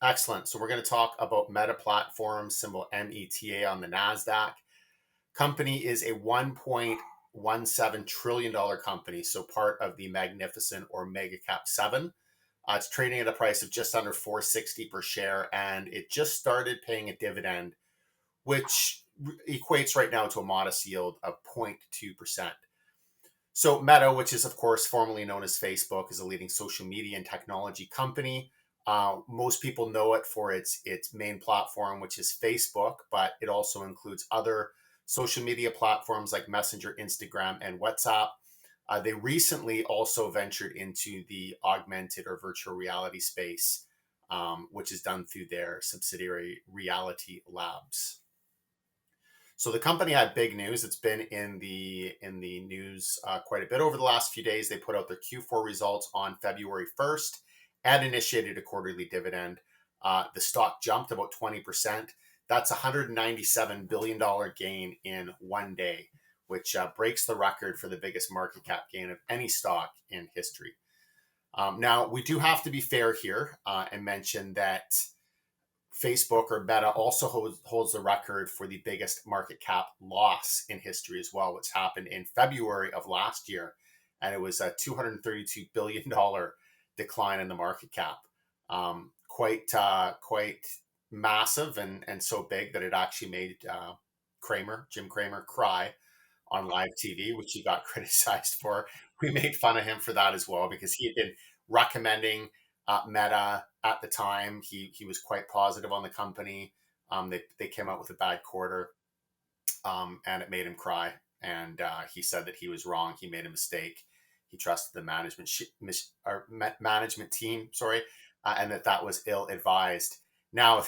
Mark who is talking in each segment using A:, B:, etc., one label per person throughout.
A: Excellent. So we're going to talk about Meta Platforms, symbol META on the NASDAQ. Company is a $1.17 trillion company, so part of the magnificent or mega cap 7. It's trading at a price of just under 460 per share, and it just started paying a dividend, which equates right now to a modest yield of 0.2%. So Meta, which is of course formerly known as Facebook, is a leading social media and technology company. Most people know it for its main platform, which is Facebook, but it also includes other social media platforms like Messenger, Instagram, and WhatsApp. They recently also ventured into the augmented or virtual reality space, which is done through their subsidiary Reality Labs. So the company had big news. It's been in the news quite a bit over the last few days. They put out their Q4 results on February 1st and initiated a quarterly dividend. The stock jumped about 20%. That's a $197 billion gain in one day, which breaks the record for the biggest market cap gain of any stock in history. Now, we do have to be fair here and mention that Facebook or Meta also holds the record for the biggest market cap loss in history as well, which happened in February of last year. And it was a $232 billion decline in the market cap. Quite massive and so big that it actually made Jim Cramer, cry on live TV, which he got criticized for. We made fun of him for that as well because he had been recommending Meta at the time. He was quite positive on the company. They came out with a bad quarter, and it made him cry. And he said that he was wrong. He made a mistake. He trusted the management team, and that was ill advised. Now,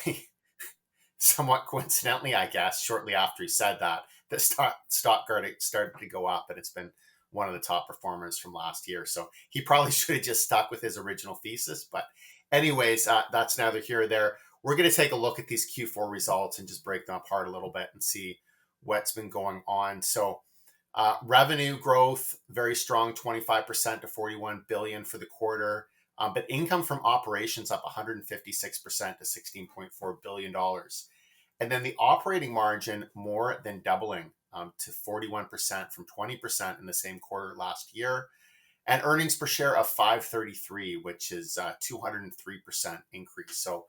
A: somewhat coincidentally, I guess, shortly after he said that, the stock started to go up, and it's been one of the top performers from last year. So he probably should have just stuck with his original thesis. But anyways, that's neither here or there. We're going to take a look at these Q4 results and just break them apart a little bit and see what's been going on. So revenue growth, very strong, 25% to 41 billion for the quarter. But income from operations up 156% to $16.4 billion. And then the operating margin more than doubling to 41% from 20% in the same quarter last year. And earnings per share of 533, which is 203% increase. So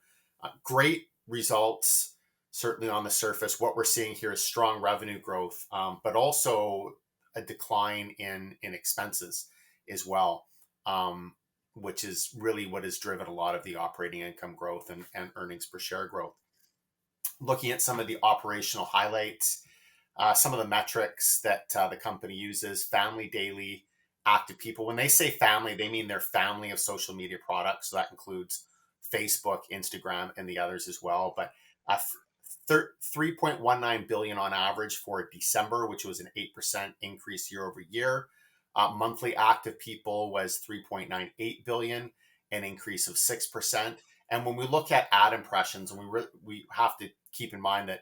A: great results, certainly on the surface. What we're seeing here is strong revenue growth, but also a decline in expenses as well, which is really what has driven a lot of the operating income growth and earnings per share growth. Looking at some of the operational highlights, some of the metrics that the company uses: family daily active people. When they say family, they mean their family of social media products. So that includes Facebook, Instagram, and the others as well. But 3.19 billion on average for December, which was an 8% increase year over year. Monthly active people was 3.98 billion, an increase of 6%. And when we look at ad impressions, and we have to keep in mind that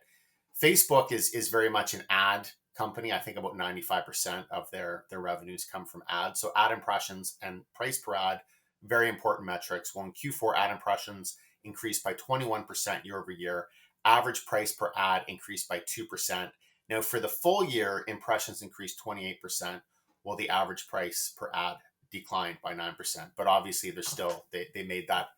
A: Facebook is very much an ad company. I think about 95% of their revenues come from ads. So ad impressions and price per ad, very important metrics. Well, in Q4, ad impressions increased by 21% year over year. Average price per ad increased by 2%. Now, for the full year, impressions increased 28%, while the average price per ad declined by 9%. But obviously, they made that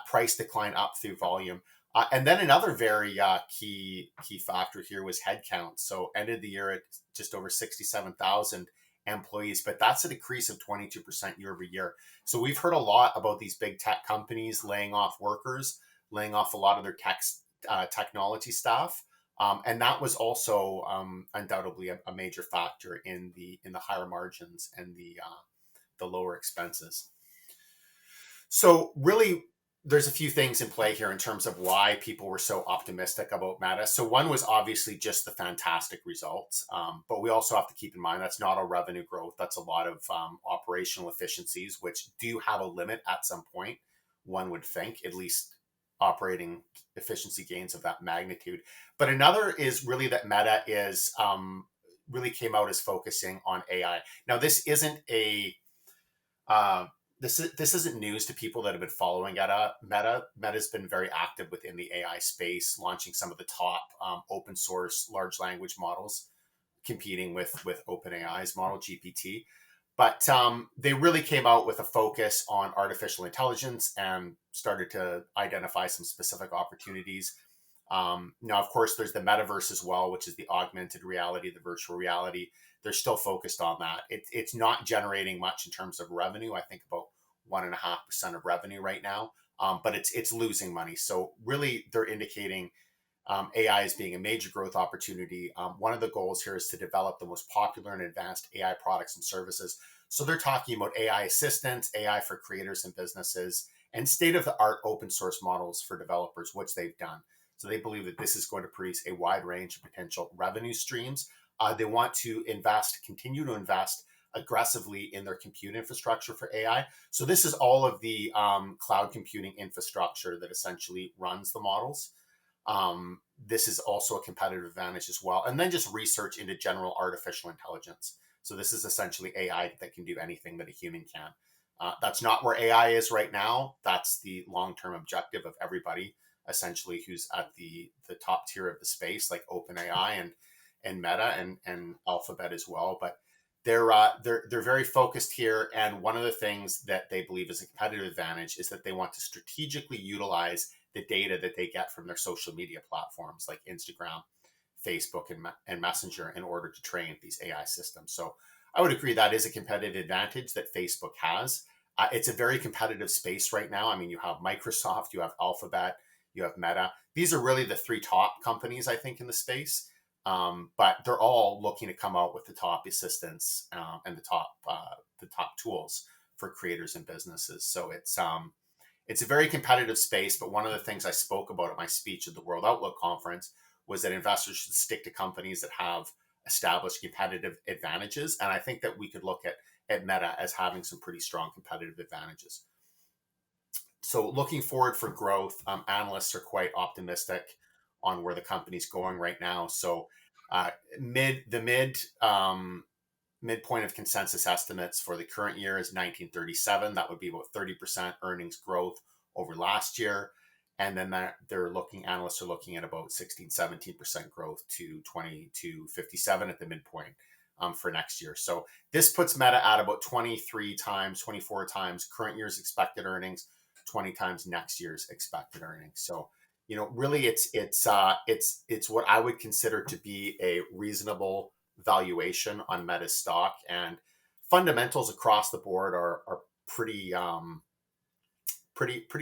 A: price decline up through volume. And then another very key factor here was headcount. So ended the year at just over 67,000 employees, but that's a decrease of 22% year over year. So we've heard a lot about these big tech companies laying off workers, laying off a lot of their technology staff. And that was also undoubtedly a major factor in the higher margins and the lower expenses. So really, there's a few things in play here in terms of why people were so optimistic about Meta. So one was obviously just the fantastic results, but we also have to keep in mind that's not all revenue growth. That's a lot of operational efficiencies, which do have a limit at some point, one would think, at least operating efficiency gains of that magnitude. But another is really that Meta is really came out as focusing on AI. Now, this isn't this isn't news to people that have been following Meta. Meta's been very active within the AI space, launching some of the top open source large language models, competing with OpenAI's model GPT. But they really came out with a focus on artificial intelligence and started to identify some specific opportunities. Now, of course, there's the metaverse as well, which is the augmented reality, the virtual reality. They're still focused on that. It's not generating much in terms of revenue. I think about 1.5% of revenue right now, but it's losing money. So really, they're indicating AI as being a major growth opportunity. One of the goals here is to develop the most popular and advanced AI products and services. So they're talking about AI assistants, AI for creators and businesses, and state of the art open source models for developers, which they've done. So they believe that this is going to produce a wide range of potential revenue streams. They want to continue to invest aggressively in their compute infrastructure for AI. So this is all of the cloud computing infrastructure that essentially runs the models. This is also a competitive advantage as well. And then just research into general artificial intelligence. So this is essentially AI that can do anything that a human can. That's not where AI is right now. That's the long-term objective of everybody, essentially, who's at the top tier of the space, like OpenAI and Meta and Alphabet as well. But they're very focused here. And one of the things that they believe is a competitive advantage is that they want to strategically utilize the data that they get from their social media platforms like Instagram, Facebook, and Messenger in order to train these AI systems. So I would agree that is a competitive advantage that Facebook has. It's a very competitive space right now. I mean, you have Microsoft, you have Alphabet, you have Meta. These are really the three top companies, I think, in the space. But they're all looking to come out with the top assistants and the top tools for creators and businesses. So it's a very competitive space. But one of the things I spoke about at my speech at the World Outlook Conference was that investors should stick to companies that have established competitive advantages. And I think that we could look at Meta as having some pretty strong competitive advantages. So looking forward for growth, analysts are quite optimistic on where the company's going right now. So midpoint of consensus estimates for the current year is 1937. That would be about 30% earnings growth over last year. And then analysts are looking at about 16-17% growth to 2257 at the midpoint for next year. So this puts Meta at about 23 times, 24 times current year's expected earnings, 20 times next year's expected earnings. So, really it's what I would consider to be a reasonable valuation on Meta's stock, and fundamentals across the board are pretty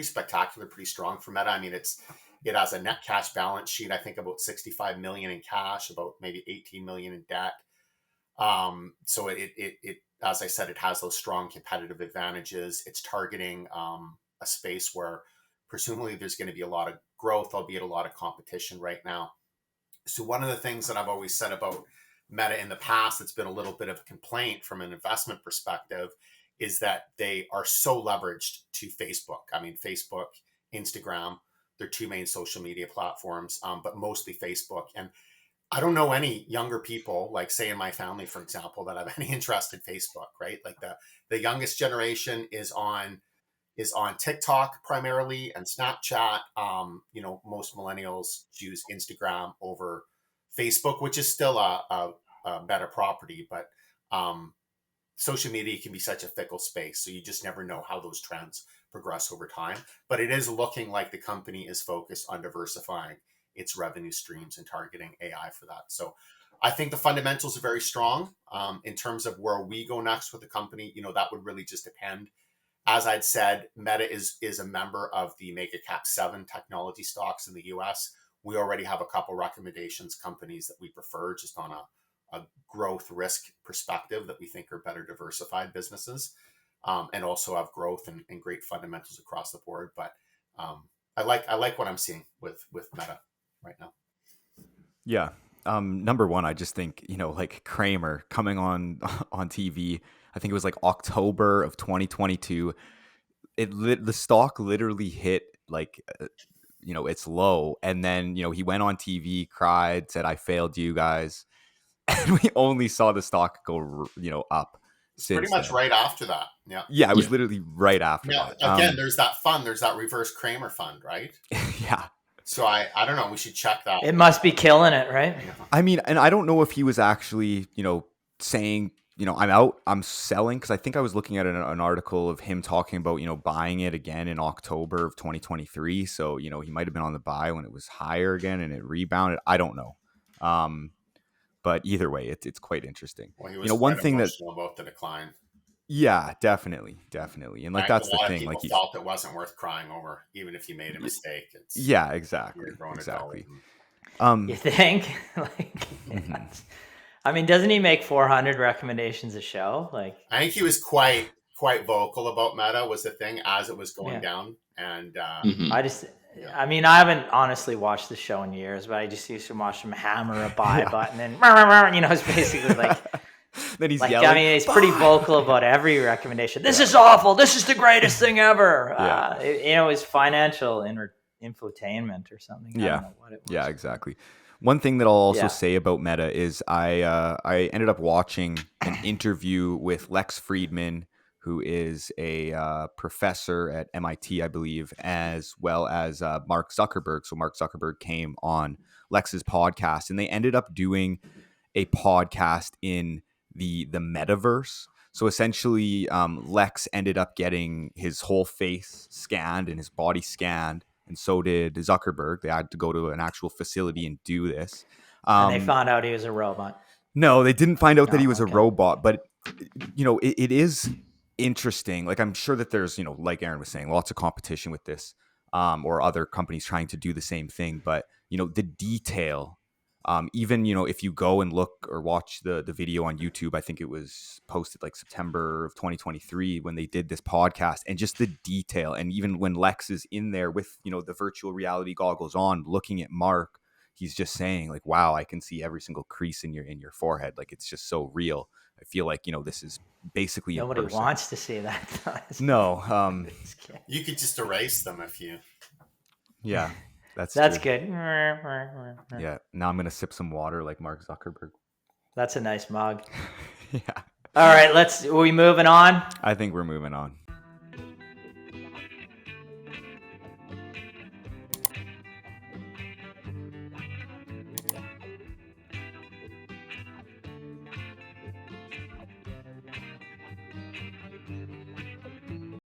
A: spectacular, pretty strong for Meta. I mean, it has a net cash balance sheet, I think about 65 million in cash, about maybe 18 million in debt. So it as I said, it has those strong competitive advantages. It's targeting a space where presumably there's going to be a lot of growth, albeit a lot of competition right now. So one of the things that I've always said about Meta in the past that's been a little bit of a complaint from an investment perspective is that they are so leveraged to Facebook. I mean, Facebook, Instagram, they're two main social media platforms, but mostly Facebook. And I don't know any younger people, like say in my family, for example, that have any interest in Facebook, right? Like the youngest generation is on TikTok primarily and Snapchat. Most millennials use Instagram over Facebook, which is still a Meta property, but social media can be such a fickle space. So you just never know how those trends progress over time. But it is looking like the company is focused on diversifying its revenue streams and targeting AI for that. So I think the fundamentals are very strong. In terms of where we go next with the company, that would really just depend. As I'd said, Meta is a member of the Mega Cap 7 technology stocks in the US. We already have a couple recommendations, companies that we prefer just on a growth risk perspective that we think are better diversified businesses, and also have growth and great fundamentals across the board. But I like what I'm seeing with Meta right now.
B: Yeah. Number one, I just think, like Kramer coming on TV, I think it was like October of 2022. The stock literally hit like, it's low. And then, he went on TV, cried, said, "I failed you guys." And we only saw the stock go, up.
A: It's pretty
B: since
A: much
B: then.
A: right after that. Yeah.
B: Yeah, it was literally right after
A: Now,
B: that.
A: again, there's that fund. There's that reverse Kramer fund, right?
B: Yeah.
A: So I don't know. We should check that.
C: It must be killing it, right?
B: I mean, and I don't know if he was actually, saying, I'm out, I'm selling, because I think I was looking at an article of him talking about, buying it again in October of 2023. So, he might have been on the buy when it was higher again and it rebounded. I don't know. But either way, it's quite interesting.
A: Well, he was
B: one
A: quite
B: thing
A: emotional about the decline.
B: Yeah, definitely. And like, that's the thing. Like,
A: people felt it wasn't worth crying over, even if you made a mistake.
B: Yeah, exactly.
C: You think? Like, I mean, doesn't he make 400 recommendations a show? Like,
A: I think he was quite vocal about Meta was the thing as it was going down. And
C: I mean, I haven't honestly watched the show in years, but I just used to watch him hammer a buy button and it's basically like.
B: Then he's yelling.
C: I mean, he's pretty vocal about every recommendation. This is awful. This is the greatest thing ever. It was financial infotainment or something. I don't know what it was.
B: Yeah, exactly. One thing that I'll also say about Meta is I ended up watching an interview with Lex Friedman, who is a professor at MIT, I believe, as well as Mark Zuckerberg. So Mark Zuckerberg came on Lex's podcast, and they ended up doing a podcast in the metaverse. So essentially, Lex ended up getting his whole face scanned and his body scanned, and so did Zuckerberg. They had to go to an actual facility and do this.
C: And they found out he was a robot.
B: No, they didn't find out that he was a robot, but it is interesting. Like, I'm sure that there's, like Aaron was saying, lots of competition with this, or other companies trying to do the same thing. But, the detail, even, if you go and look or watch the video on YouTube, I think it was posted like September of 2023 when they did this podcast, and just the detail. And even when Lex is in there with, the virtual reality goggles on, looking at Mark, he's just saying like, wow, I can see every single crease in your forehead. Like, it's just so real. I feel like, this is basically
C: nobody wants to see that.
B: No.
A: You could just erase them if you.
B: Yeah. That's
C: good.
B: Yeah. Now I'm going to sip some water like Mark Zuckerberg.
C: That's a nice mug.
B: Yeah.
C: All right. Are we moving on?
B: I think we're moving on.